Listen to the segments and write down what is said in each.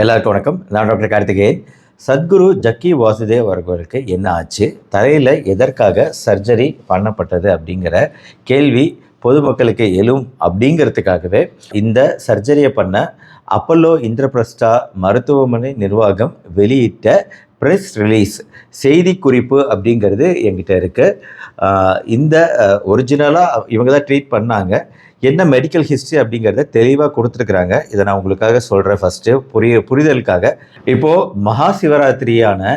எல்லாருக்கும் வணக்கம். நான் டாக்டர் கார்த்திகேயன். சத்குரு ஜக்கி வாசுதேவ் அவர்களுக்கு என்ன ஆச்சு, தலையில் எதற்காக சர்ஜரி பண்ணப்பட்டது அப்படிங்கிற கேள்வி பொதுமக்களுக்கு எழும் அப்படிங்கிறதுக்காகவே இந்த சர்ஜரியை பண்ண அப்பல்லோ இந்திரபிரஸ்தா மருத்துவமனை நிர்வாகம் வெளியிட்ட ப்ரெஸ் ரிலீஸ் செய்தி குறிப்பு அப்படிங்கிறது என்கிட்ட இருக்குது. இந்த ஒரிஜினலாக இவங்க தான் ட்ரீட் பண்ணாங்க. என்ன மெடிக்கல் ஹிஸ்ட்ரி அப்படிங்கிறத தெளிவாக கொடுத்துருக்குறாங்க. இதை நான் உங்களுக்காக சொல்கிறேன். ஃபஸ்ட்டு புரிதலுக்காக இப்போது மகா சிவராத்திரியான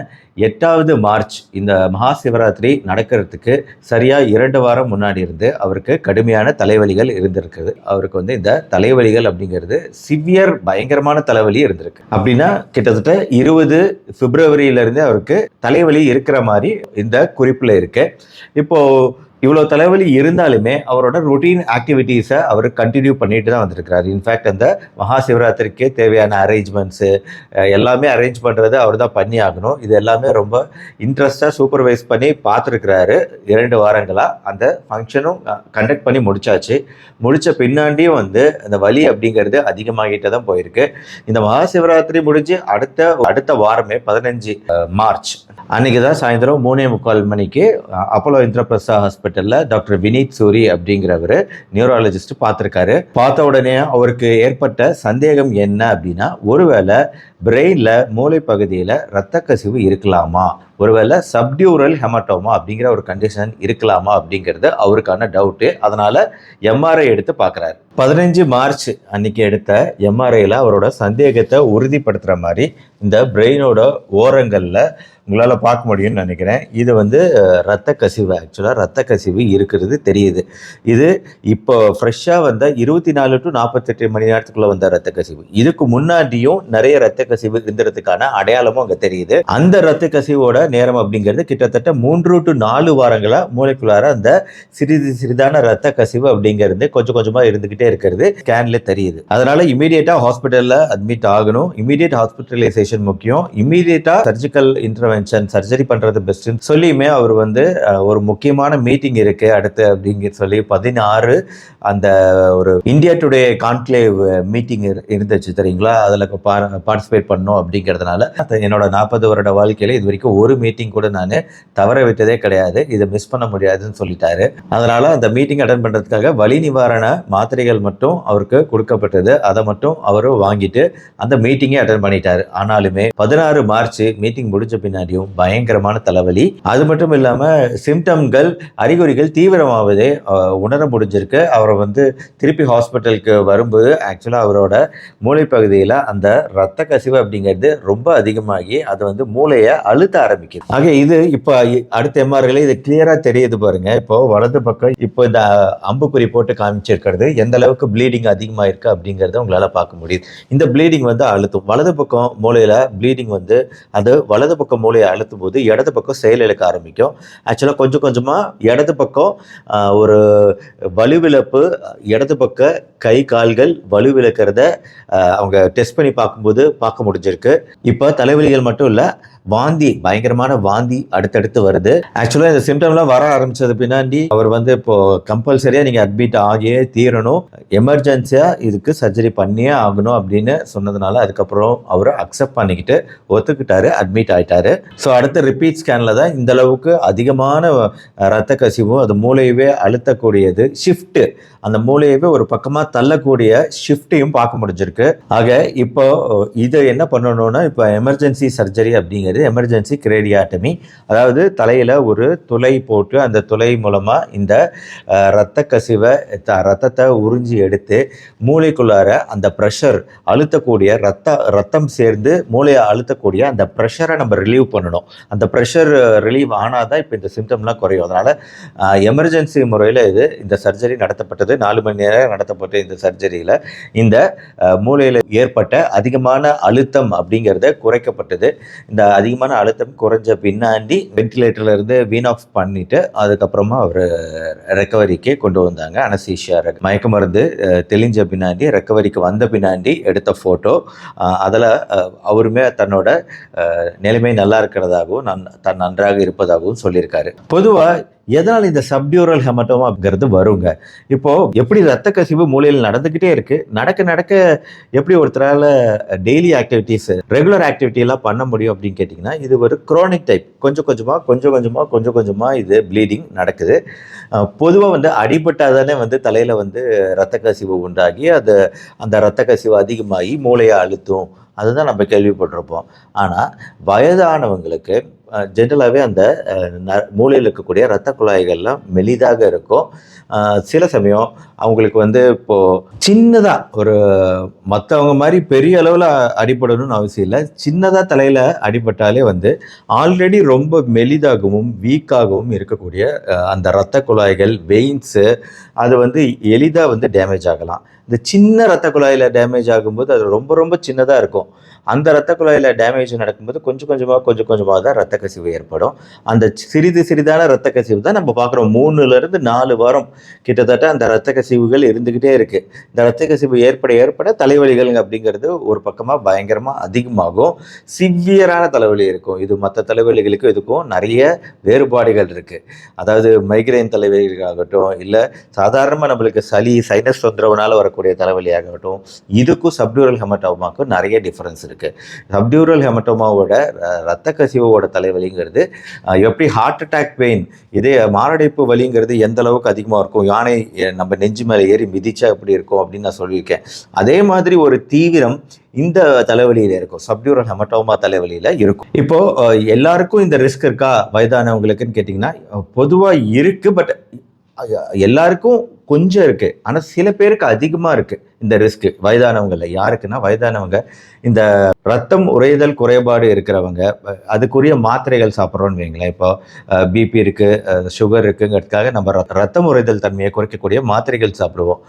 8வது மார்ச் இந்த மகா சிவராத்திரி நடக்கிறதுக்கு சரியாக 2 வாரம் முன்னாடி இருந்து அவருக்கு கடுமையான தலைவலிகள் இருந்திருக்குது. அவருக்கு இந்த தலைவலிகள் அப்படிங்கிறது சிவியர் பயங்கரமான தலைவலி இருந்திருக்கு. அப்படின்னா கிட்டத்தட்ட 20 பிப்ரவரியிலேருந்து அவருக்கு தலைவலி இருக்கிற மாதிரி இந்த குறிப்பில் இருக்கு. இப்போது இவ்வளோ தலைவலி இருந்தாலுமே அவரோட ரொட்டீன் ஆக்டிவிட்டீஸை அவர் கண்டினியூ பண்ணிட்டு தான் வந்திருக்கிறார். இன்ஃபேக்ட் அந்த மகா சிவராத்திரிக்கே தேவையான அரேஞ்ச்மெண்ட்ஸு எல்லாமே அரேஞ்ச் பண்ணுறது அவர் தான் பண்ணி ஆகணும். இது எல்லாமே ரொம்ப இன்ட்ரெஸ்டாக சூப்பர்வைஸ் பண்ணி பார்த்துருக்கிறாரு. 2 வாரங்களாக அந்த ஃபங்க்ஷனும் கண்டக்ட் பண்ணி முடிச்சாச்சு. முடித்த பின்னாண்டியும் அந்த வலி அப்படிங்கிறது அதிகமாகிட்டே தான் போயிருக்கு. இந்த மகா சிவராத்திரி முடிஞ்சு அடுத்த வாரமே 15 மார்ச் அன்றைக்கி தான் சாயந்தரம் 3:45 மணிக்கு அப்போலோ இந்திரபிரஸ்தா ஹாஸ்பிட்டலில் டாக்டர் வினீத் சூரி அப்படிங்கிறவர் நியூராலஜிஸ்ட் பார்த்துருக்காரு. பார்த்த உடனே அவருக்கு ஏற்பட்ட சந்தேகம் என்ன அப்படின்னா, ஒருவேளை பிரெயினில் மூளை பகுதியில் இரத்த கசிவு இருக்கலாமா, ஒருவேளை சப்டியூரல் ஹெமட்டோமா அப்படிங்கிற ஒரு கண்டிஷன் இருக்கலாமா அப்படிங்கிறது அவருக்கான டவுட்டு. அதனால் எம்ஆர்ஐ எடுத்து பார்க்குறாரு. 15 மார்ச் அன்னைக்கு எடுத்த எம்ஆர்ஐயில் அவரோட சந்தேகத்தை உறுதிப்படுத்துகிற மாதிரி இந்த பிரெயினோட ஓரங்களில் உங்களால் பார்க்க முடியும்னு நினைக்கிறேன். இது இரத்த கசிவு, ஆக்சுவலாக இரத்த கசிவு இருக்கிறது தெரியுது. இது இப்போ ஃப்ரெஷ்ஷாக 24 to 48 மணி நேரத்துக்குள்ளே வந்த இரத்த கசிவு. இதுக்கு முன்னாடியும் நிறைய இரத்த கசிவு இருந்ததுக்கான அடையாளமும் அங்கே தெரியுது. அந்த இரத்த கசிவோட நேரம் அப்படிங்கிறது கிட்டத்தட்ட 3 to 4 வாரங்களாக மூளைக்குள்ளார அந்த சிறிதான இரத்த கசிவு அப்படிங்கிறது கொஞ்சம் கொஞ்சமாக இருந்துக்கிட்டே இருக்கிறது ஸ்கேன்ல தெரியுது. அதனால இமீடியட்டாக ஹாஸ்பிட்டலில் அட்மிட் ஆகணும். இமீடியட் ஹாஸ்பிட்டலைசேஷன் முக்கியம். இமீடியட்டாக சர்ஜிக்கல் இன்டர்வென்ஷன், சர்ஜரி பண்ணுறது பெஸ்ட்டுன்னு சொல்லியுமே அவர் ஒரு முக்கியமான மீட்டிங் இருக்குது அடுத்து அப்படிங்கிற சொல்லி 16 அந்த ஒரு இந்தியா டுடே கான்க்ளேவ் மீட்டிங் இருந்துச்சு தெரியுங்களா. அதில் பார்ட்டிசிபேட் பண்ணணும் அப்படிங்கிறதுனால என்னோட 40 வருட வாழ்க்கையில் இது வரைக்கும் ஒரு மீட்டிங் கூட நான் தவற விட்டதே கிடையாது. இதை மிஸ் பண்ண முடியாதுன்னு சொல்லிட்டாரு. அதனால அந்த மீட்டிங் அட்டன் பண்ணுறதுக்காக வலி நிவாரண மாத்திரைகள் மட்டும் அவருக்கு கொடுக்கப்பட்டது. அதை மட்டும் அவர் வாங்கிட்டு அந்த மீட்டிங்கை அட்டன் பண்ணிட்டாரு. ஆனாலுமே 16 மார்ச் மீட்டிங் முடிஞ்ச பின்னாடியும் பயங்கரமான தலைவலி. அது மட்டும் இல்லாமல் சிம்டம்கள், அறிகுறிகள் தீவிரமாவதே உணர முடிஞ்சிருக்கு. அவரை திருப்பி ஹாஸ்பிட்டலுக்கு வரும்போது ஆக்சுவலாக அவரோட மூளை பகுதியில் அந்த இரத்த கசிவு அப்படிங்கிறது ரொம்ப அதிகமாகி அது மூளையை அழுத்த ஆரம்பிக்குது. ஆக இது இப்போ அடுத்த எம்ஆர்ஐல இது கிளியராக தெரியுது பாருங்க. இப்போ வலது பக்கம் இப்போ இந்த அம்புக்குறி போட்டு காமிச்சிருக்கிறது எந்த அளவுக்கு ப்ளீடிங் அதிகமாக இருக்குது அப்படிங்கிறத உங்களால் பார்க்க முடியுது. இந்த ப்ளீடிங் அழுத்தும். வலது பக்கம் மூளையில் ப்ளீடிங் அது வலது பக்கம் மூளையை அழுத்தும் போது இடது பக்கம் செயல் இழக்க ஆரம்பிக்கும். ஆக்சுவலாக கொஞ்சம் கொஞ்சமாக இடது பக்கம் ஒரு வலுவிழப்பு, இடது பக்க கை கால்கள் வலுவிழக்கிறத அவங்க டெஸ்ட் பண்ணி பார்க்கும்போது பார்க்க முடிஞ்சிருக்கு. இப்போ தலைவலிகள் மட்டும் இல்லை, வாந்தி, பயங்கரமான வாந்தி அடுத்தடுத்து வருது. ஆக்சுவலாக இந்த சிம்டம்லாம் வர ஆரம்பிச்சது பின்னாடி அவர் இப்போ கம்பல்சரியாக நீங்கள் அட்மிட் ஆகியே தீரணும், எமர்ஜென்சியாக இதுக்கு சர்ஜரி பண்ணியே ஆகணும் அப்படின்னு சொன்னதுனால அதுக்கப்புறம் அவர் அக்செப்ட் பண்ணிக்கிட்டு ஒத்துக்கிட்டாரு, அட்மிட் ஆகிட்டாரு. ஸோ அடுத்த ரிப்பீட் ஸ்கேனில் தான் இந்த அளவுக்கு அதிகமான இரத்த கசிவும் அது மூளையவே அழுத்தக்கூடியது, ஷிஃப்ட்டு, அந்த மூளையவே ஒரு பக்கமாக தள்ளக்கூடிய ஷிஃப்ட்டையும் பார்க்க முடிஞ்சிருக்கு. ஆக இப்போ இதை என்ன பண்ணணும்னா, இப்போ எமர்ஜென்சி சர்ஜரி அப்படிங்கிறது எமர்ஜென்சி கிரேடியாட்டமி, அதாவது தலையில் ஒரு துளை போட்டு அந்த துளை மூலமாக இந்த இரத்த கசிவை, ரத்தத்தை உறிஞ்சி எடுத்து மூளைக்குள்ளார அந்த ப்ரெஷர் அழுத்தக்கூடிய ரத்தம் சேர்ந்து மூளையை அழுத்தக்கூடிய அந்த ப்ரெஷரை நம்ம ரிலீவ் பண்ணணும். அந்த ப்ரெஷர் ரிலீவ் ஆனால் தான் இப்போ இந்த சிம்டம்லாம் குறையும். அதனால் எமர்ஜென்சி முறையில் இந்த சர்ஜரி நடத்தப்பட்டது. 4 மணி நேரம் நடத்தப்பட்ட இந்த சர்ஜரியில் இந்த மூளையில் ஏற்பட்ட அதிகமான அழுத்தம் அப்படிங்கிறத குறைக்கப்பட்டது. இந்த அதிகமான அழுத்தம் குறைஞ்ச பின்னாடி வென்டிலேட்டர்ல இருந்து வீன் ஆஃப் பண்ணிட்டு அதுக்கப்புறமா அவர் ரெக்கவரிக்கு கொண்டு வந்தாங்க. அனஸ்தீசியா, மயக்க மருந்து தெளிஞ்ச பின்னாடி ரெக்கவரிக்கு வந்த பின்னாடி எடுத்த ஃபோட்டோ. அதில் அவருமே தன்னோட நிலைமை நல்லா இருக்கிறதாகவும் தான் நன்றாக இருப்பதாகவும் சொல்லியிருக்காரு. பொதுவாக எதனால் இந்த சப்டியூரல் ஹெமட்டோமாங்கிறது வருங்க. இப்போ எப்படி ரத்த கசிவு மூளையில் நடந்துக்கிட்டே இருக்கு, நடக்க நடக்க எப்படி ஒருத்தரால் டெய்லி ஆக்டிவிட்டீஸ் ரெகுலர் ஆக்டிவிட்டி எல்லாம் பண்ண முடியும் அப்படின்னு கேட்டிங்கன்னா, இது ஒரு குரோனிக் டைப். கொஞ்சம் கொஞ்சமாக இது ப்ளீடிங் நடக்குது. பொதுவாக வந்து அடிபட்டால் தானே வந்து தலையில் வந்து ரத்த கசிவு உண்டாகி அந்த ரத்த கசிவு அதிகமாகி மூளையை அழுத்தும். அதுதான் நம்ம கேள்விப்பட்டிருப்போம். ஆனால் வயதானவங்களுக்கு ஜென்ரலாகவே அந்த மூளையில் இருக்கக்கூடிய இரத்த குழாய்கள்லாம் மெலிதாக இருக்கும். சில சமயம் அவங்களுக்கு வந்து இப்போது சின்னதாக ஒரு மற்றவங்க மாதிரி பெரிய அளவில் அடிபடணும்னு அவசியம் இல்லை. சின்னதாக தலையில் அடிபட்டாலே வந்து ஆல்ரெடி ரொம்ப மெலிதாகவும் வீக்காகவும் இருக்கக்கூடிய அந்த இரத்த குழாய்கள் வெயின்ஸு அது வந்து எளிதாக வந்து டேமேஜ் ஆகலாம். இந்த சின்ன இரத்த குழாயில் டேமேஜ் ஆகும்போது அது ரொம்ப ரொம்ப சின்னதாக இருக்கும். அந்த இரத்த குழாயில் டேமேஜ் நடக்கும்போது கொஞ்சம் கொஞ்சமாக தான் இரத்த கசிவு ஏற்படும். அந்த சிறிதான இரத்த கசிவு தான் நம்ம பார்க்குறோம். 3லேருந்து 4 வாரம் கிட்டத்தட்ட அந்த இரத்த கசிவுகள் இருந்துக்கிட்டே இருக்குது. இந்த இரத்த கசிவு ஏற்பட தலைவலிகள் அப்படிங்கிறது ஒரு பக்கமாக பயங்கரமாக அதிகமாகும். சிவியரான தலைவலி இருக்கும். இது மற்ற தலைவலிகளுக்கும் இதுக்கும் நிறைய வேறுபாடுகள் இருக்குது. அதாவது மைக்ரைன் தலைவலிகளாகட்டும், இல்லை சாதாரணமாக நம்மளுக்கு சளி சைனஸ் தொந்தரவுனால வரக்கூடிய தலைவலியாகட்டும், இதுக்கும் சப்டியூரல் ஹெமட்டோமாவுக்கும் நிறைய டிஃப்ரென்ஸ் இருக்குது. சப்டியூரல் ஹெமட்டோமாவோட ரத்த கசிவோட தலைவலிங்கிறது எப்படி ஹார்ட் அட்டாக் பெயின், இதே மாரடைப்பு வலிங்கிறது எந்த அளவுக்கு அதிகமாக இருக்கும், யானை நம்ம நெஞ்சு மேலே ஏறி மிதிச்சா எப்படி இருக்கும் அப்படின்னு நான் சொல்லியிருக்கேன். அதே மாதிரி ஒரு தீவிரம் இந்த தலைவலியில் இருக்கும், சப்டியூரல் ஹெமட்டோமா தலைவலியில் இருக்கும். இப்போது எல்லாருக்கும் இந்த ரிஸ்க் இருக்கா வயதானவங்களுக்குன்னு கேட்டிங்கன்னா, பொதுவாக இருக்குது. பட் எல்லாருக்கும் கொஞ்சம் இருக்குது. ஆனால் சில பேருக்கு அதிகமாக இருக்குது இந்த ரிஸ்க்கு வயதானவங்களில். யாருக்குன்னா வயதானவங்க இந்த ரத்தம் உறைதல் குறைபாடு இருக்கிறவங்க, அதுக்குரிய மாத்திரைகள் சாப்பிட்றோன்னு வைங்களேன். இப்போ பிபி இருக்குது, சுகர் இருக்குங்கிறதுக்காக நம்ம ரத்தம் உறைதல் தன்மையை குறைக்கக்கூடிய மாத்திரைகள் சாப்பிடுவோம்.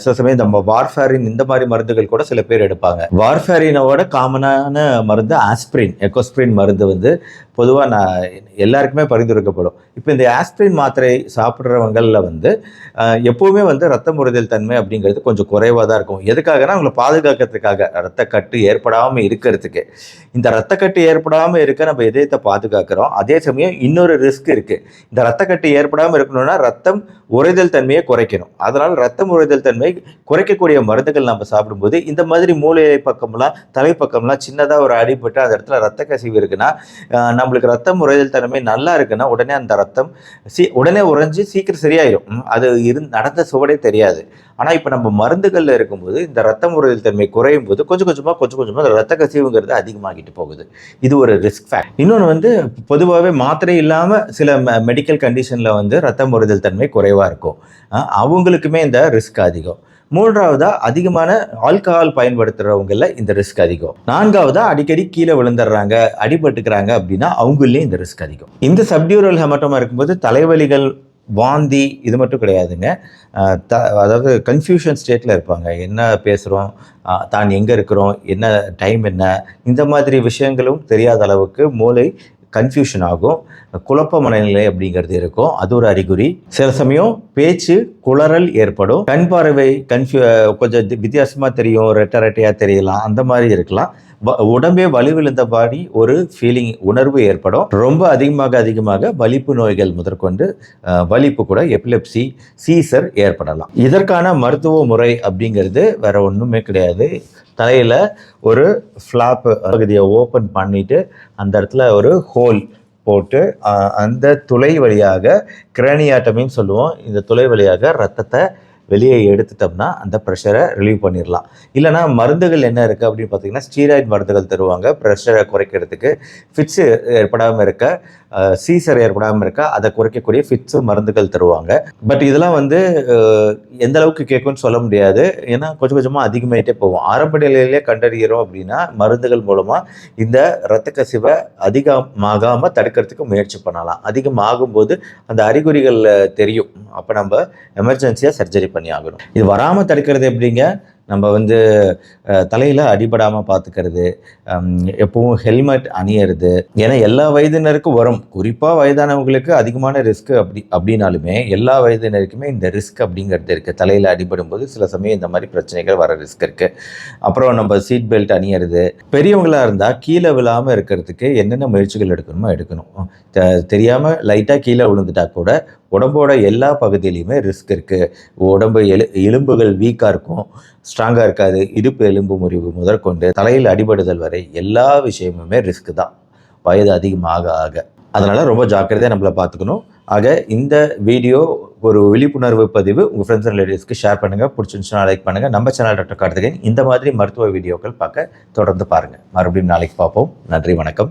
சில சமயம் நம்ம வார்ஃபேரின் இந்த மாதிரி மருந்துகள் கூட சில பேர் எடுப்பாங்க. வார்ஃபேரினோட காமனான மருந்து ஆஸ்பிரின், எக்கோஸ்பிரின் மருந்து வந்து பொதுவாக எல்லாருக்குமே பரிந்துரைக்கப்படும். இப்போ இந்த ஆஸ்பிரின் மாத்திரை சாப்பிட்றவங்களில் வந்து எப்போவுமே வந்து ரத்தம் உறைதல் தன்மை அப்படிங்கிறது கொஞ்சம் குறைவாக தான் இருக்கும். எதுக்காகனா அவங்களை பாதுகாக்கிறதுக்காக, ரத்தக்கட்டு ஏற்படாமல் இருக்கிறதுக்கு. இந்த ரத்தக்கட்டு ஏற்படாமல் இருக்க நம்ம இதயத்தை பாதுகாக்கிறோம். அதே சமயம் இன்னொரு ரிஸ்க் இருக்குது. இந்த ரத்தக்கட்டு ஏற்படாமல் இருக்கணும்னா ரத்தம் உறைதல் தன்மையை குறைக்கணும். அதனால் ரத்தம் உறைதல் தன்மை குறைக்கக்கூடிய மருந்துகள் நம்ம சாப்பிடும்போது இந்த மாதிரி மூளை பக்கம்லாம் தலைப்பக்கம்லாம் சின்னதாக ஒரு அடிபட்டு அந்த இடத்துல ரத்த கசிவு இருக்குன்னா, நம்மளுக்கு ரத்தம் உறைதல் தன்மை நல்லா இருக்குன்னா உடனே அந்த ரத்தம் உடனே உறைஞ்சி சீக்கிரம் சரியாயிடும். அது நடந்த சுவடே தெரியாது. ஆனால் இப்போ நம்ம மருந்துகளில் இருக்கும்போது இந்த ரத்தம் உறைதல் தன்மை குறையும் போது கொஞ்சம் கொஞ்சமாக ரத்த கசிவுங்கிறது அதிகமாகிட்டு போகுது. இது ஒரு ரிஸ்க் ஃபேக்ட். இன்னொன்று வந்து பொதுவாகவே மாத்திரை இல்லாமல் சில மெடிக்கல் கண்டிஷனில் வந்து ரத்தம் உறைதல் தன்மை குறைவாக இருக்கும். அவங்களுக்குமே இந்த ரிஸ்க் அதிகம். மூன்றாவதாக அதிகமான ஆல்கஹால் பயன்படுத்துகிறவங்கள இந்த ரிஸ்க் அதிகம். நான்காவதாக அடிக்கடி கீழே விழுந்துடுறாங்க, அடிபட்டுக்கிறாங்க அப்படின்னா அவங்களே இந்த ரிஸ்க் அதிகம். இந்த சப்டியூரல் ஹெமட்டோமா இருக்கும்போது தலைவலிகள், வாந்தி இது மட்டும் கிடையாதுங்க. அதாவது கன்ஃபியூஷன் ஸ்டேட்டில் இருப்பாங்க. என்ன பேசுகிறோம், தான் எங்கே இருக்கிறோம், என்ன டைம் என்ன, இந்த மாதிரி விஷயங்களும் தெரியாத அளவுக்கு மூளை கன்ஃபியூஷன் ஆகும். குழப்ப மனநிலை அப்படிங்கிறது இருக்கும். அது ஒரு அறிகுறி. சில சமயம் பேச்சு குளறல் ஏற்படும். கண் பார்வை கொஞ்சம் வித்தியாசமாக தெரியும், ரெட்டையாக தெரியலாம், அந்த மாதிரி இருக்கலாம். உடம்பே வலிவிழுந்த பாடி ஒரு ஃபீலிங், உணர்வு ஏற்படும். ரொம்ப அதிகமாக வலிப்பு நோய்கள் முதற்கொண்டு வலிப்பு கூட, எபிலெப்சி, சீசர் ஏற்படலாம். இதற்கான மருத்துவ முறை அப்படிங்கிறது வேற ஒன்றுமே கிடையாது. தலையில் ஒரு ஃப்ளாப் பகுதியை ஓப்பன் பண்ணிவிட்டு அந்த இடத்துல ஒரு ஹோல் போட்டு அந்த துளை வழியாக கிரானியாட்டமின்னு சொல்லுவோம். இந்த துளை வழியாக ரத்தத்தை வெளியே எடுத்துட்டோம்னா அந்த ப்ரெஷரை ரிலீவ் பண்ணிடலாம். இல்லைனா மருந்துகள் என்ன இருக்குது அப்படின்னு பார்த்தீங்கன்னா, ஸ்டீராய்டு மருந்துகள் தருவாங்க ப்ரெஷரை குறைக்கிறதுக்கு. ஃபிட்ஸு ஏற்படாமல் இருக்க, சீசர் ஏற்படாமல் இருக்க அதை குறைக்கக்கூடிய ஃபிட்ஸு மருந்துகள் தருவாங்க. பட் இதெல்லாம் வந்து எந்த அளவுக்கு கேட்கும்னு சொல்ல முடியாது. ஏன்னா கொஞ்சமாக அதிகமாகிட்டே போகும். ஆரம்ப நிலையிலே கண்டறிகிறோம் அப்படின்னா மருந்துகள் மூலமாக இந்த இரத்த கசிவை அதிகமாகாமல் தடுக்கிறதுக்கு முயற்சி பண்ணலாம். அதிகமாகும்போது அந்த அறிகுறிகள் தெரியும். அப்போ நம்ம எமர்ஜென்சியாக சர்ஜரி பண்ணி ஆகணும். இது வராமல் தடுக்கிறது எப்படிங்க? நம்ம வந்து தலையில் அடிபடாமல் பார்த்துக்கிறது, எப்பவும் ஹெல்மெட் அணியிறது. ஏன்னா எல்லா வயதினருக்கும் வரும், குறிப்பாக வயதானவங்களுக்கு அதிகமான ரிஸ்க் அப்படின்னாலுமே எல்லா வயதினருக்குமே இந்த ரிஸ்க் அப்படிங்கிறது இருக்குது. தலையில் அடிபடும் போது சில சமயம் இந்த மாதிரி பிரச்சனைகள் வர ரிஸ்க் இருக்குது. அப்புறம் நம்ம சீட் பெல்ட் அணியிறது. பெரியவங்களாக இருந்தால் கீழே விழாமல் இருக்கிறதுக்கு என்னென்ன முயற்சிகள் எடுக்கணுமோ எடுக்கணும். தெரியாமல் லைட்டாக கீழே விழுந்துட்டா கூட உடம்போட எல்லா பகுதியிலையுமே ரிஸ்க் இருக்குது. உடம்பு எலும்புகள் வீக்காக இருக்கும், ஸ்ட்ராங்காக இருக்காது. இடுப்பு எலும்பு முறிவு முதற்கொண்டு தலையில் அடிபடுதல் வரை எல்லா விஷயமுமே ரிஸ்க் தான் வயது அதிகமாக ஆக. அதனால் ரொம்ப ஜாக்கிரதையாக நம்மளை பார்த்துக்கணும். ஆக இந்த வீடியோ ஒரு விழிப்புணர்வு பதிவு. உங்கள் ஃப்ரெண்ட்ஸ் அண்ட் ரிலேட்டிவ்ஸ்க்கு ஷேர் பண்ணுங்கள். பிடிச்சிருந்துச்சுன்னா லைக் பண்ணுங்கள். நம்ம சேனல் டாக்டர் கார்த்திகேயன் இந்த மாதிரி மருத்துவ வீடியோக்கள் பார்க்க தொடர்ந்து பாருங்கள். மறுபடியும் நாளைக்கு பார்ப்போம். நன்றி, வணக்கம்.